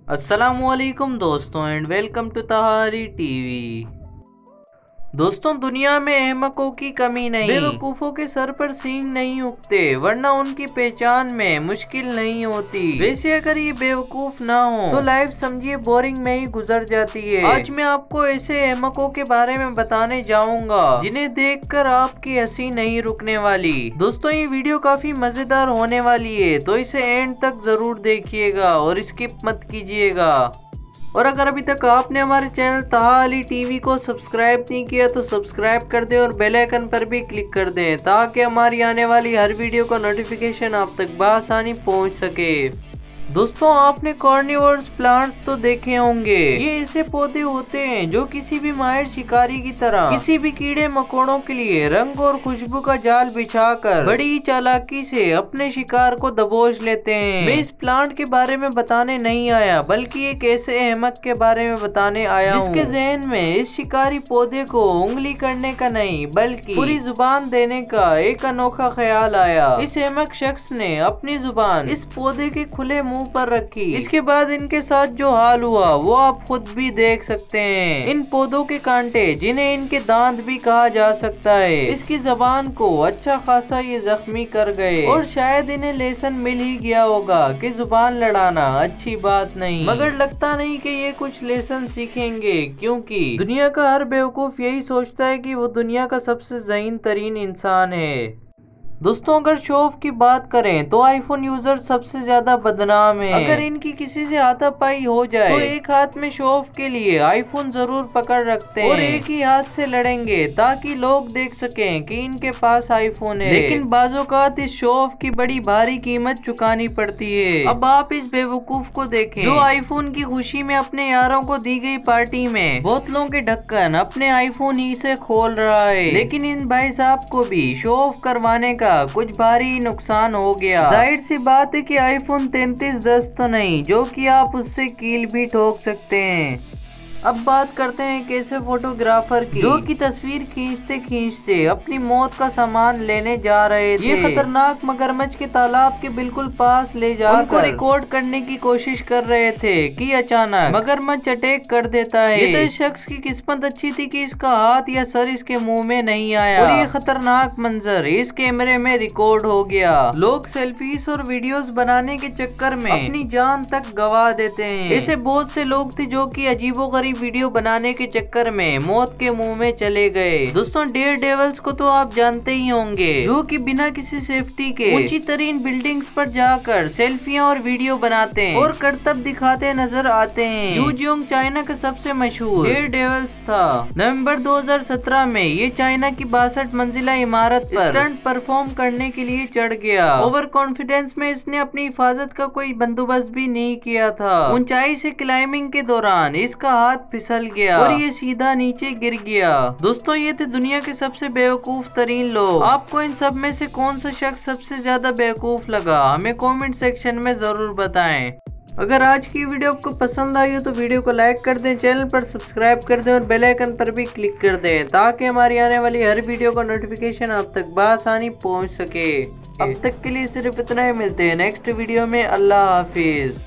अस्सलामुअलैकुम दोस्तों and welcome to Tahari TV. दोस्तों, दुनिया में अहमकों की कमी नहीं, बेवकूफों के सर पर सींग नहीं उगते, वरना उनकी पहचान में मुश्किल नहीं होती। वैसे अगर ये बेवकूफ ना हो तो लाइफ समझिए बोरिंग में ही गुजर जाती है। आज मैं आपको ऐसे अहमकों के बारे में बताने जाऊंगा जिन्हें देखकर आपकी हंसी नहीं रुकने वाली। दोस्तों, ये वीडियो काफी मजेदार होने वाली है, तो इसे एंड तक जरूर देखिएगा और स्किप मत कीजिएगा। और अगर अभी तक आपने हमारे चैनल तहाली टीवी को सब्सक्राइब नहीं किया तो सब्सक्राइब कर दें और बेल आइकन पर भी क्लिक कर दें ताकि हमारी आने वाली हर वीडियो का नोटिफिकेशन आप तक बआसानी पहुंच सके। दोस्तों, आपने कार्निवोरस प्लांट्स तो देखे होंगे। ये ऐसे पौधे होते हैं जो किसी भी माहिर शिकारी की तरह किसी भी कीड़े मकोड़ों के लिए रंग और खुशबू का जाल बिछाकर बड़ी ही चालाकी से अपने शिकार को दबोच लेते हैं। मैं इस प्लांट के बारे में बताने नहीं आया, बल्कि एक ऐसे अहमक के बारे में बताने आया हूँ जिसके जहन में इस शिकारी पौधे को उंगली करने का नहीं बल्कि पूरी जुबान देने का एक अनोखा ख्याल आया। इस अहमक शख्स ने अपनी जुबान इस पौधे के खुले मुंह पर रखी। इसके बाद इनके साथ जो हाल हुआ वो आप खुद भी देख सकते हैं। इन पौधों के कांटे, जिन्हें इनके दांत भी कहा जा सकता है, इसकी जबान को अच्छा खासा ये जख्मी कर गए और शायद इन्हें लेसन मिल ही गया होगा कि जुबान लड़ाना अच्छी बात नहीं। मगर लगता नहीं कि ये कुछ लेसन सीखेंगे, क्योंकि दुनिया का हर बेवकूफ यही सोचता है कि वो दुनिया का सबसे ज़हीन तरीन इंसान है। दोस्तों, अगर शो ऑफ की बात करें तो आईफोन यूजर सबसे ज्यादा बदनाम है। अगर इनकी किसी से हाथापाई हो जाए तो एक हाथ में शो ऑफ के लिए आईफोन जरूर पकड़ रखते हैं और एक ही हाथ से लड़ेंगे ताकि लोग देख सकें कि इनके पास आईफोन है। लेकिन बाज़ोकात इस शो ऑफ की बड़ी भारी कीमत चुकानी पड़ती है। अब आप इस बेवकूफ को देखें जो आईफोन की खुशी में अपने यारों को दी गई पार्टी में बोतलों के ढक्कन अपने आईफोन ही से खोल रहा है। लेकिन इन भाई साहब को भी शो ऑफ करवाने का कुछ भारी नुकसान हो गया। जाहिर सी बात है कि आईफोन 3310 तो नहीं, जो कि आप उससे कील भी ठोक सकते हैं। अब बात करते हैं एक ऐसे फोटोग्राफर की जो कि तस्वीर खींचते खींचते अपनी मौत का सामान लेने जा रहे थे। ये खतरनाक मगरमच्छ के तालाब के बिल्कुल पास ले जाकर उनको रिकॉर्ड करने की कोशिश कर रहे थे कि अचानक मगरमच्छ अटैक कर देता है। ये तो इस शख्स की किस्मत अच्छी थी कि इसका हाथ या सर इसके मुंह में नहीं आया और ये खतरनाक मंजर इस कैमरे में रिकॉर्ड हो गया। लोग सेल्फीज और वीडियोस बनाने के चक्कर में अपनी जान तक गवा देते हैं। ऐसे बहुत से लोग थे जो कि अजीबोगरीब वीडियो बनाने के चक्कर में मौत के मुंह में चले गए। दोस्तों, डेयर डेविल्स को तो आप जानते ही होंगे, जो कि बिना किसी सेफ्टी के ऊंची तरीन बिल्डिंग्स पर जाकर सेल्फियां और वीडियो बनाते हैं और करतब दिखाते नजर आते हैं। यू जियोंग चाइना का सबसे मशहूर डेयर डेविल्स था। नवंबर 2017 में ये चाइना की 62 मंजिला इमारत पर स्टंट परफॉर्म करने के लिए चढ़ गया। ओवर कॉन्फिडेंस में इसने अपनी हिफाजत का कोई बंदोबस्त भी नहीं किया था। ऊंचाई से क्लाइंबिंग के दौरान इसका हाथ फिसल गया और ये सीधा नीचे गिर गया। दोस्तों, ये थे दुनिया के सबसे बेवकूफ तरीन लोग। आपको इन सब में से कौन सा शख्स सबसे ज्यादा बेवकूफ लगा, हमें कमेंट सेक्शन में जरूर बताएं। अगर आज की वीडियो आपको पसंद आई हो तो वीडियो को लाइक कर दें, चैनल पर सब्सक्राइब कर दें और बेल आइकन पर भी क्लिक कर दें ताकि हमारी आने वाली हर वीडियो का नोटिफिकेशन आप तक बआसानी पहुंच सके। अब तक के लिए सिर्फ इतना ही, मिलते हैं नेक्स्ट वीडियो में। अल्लाह हाफिज।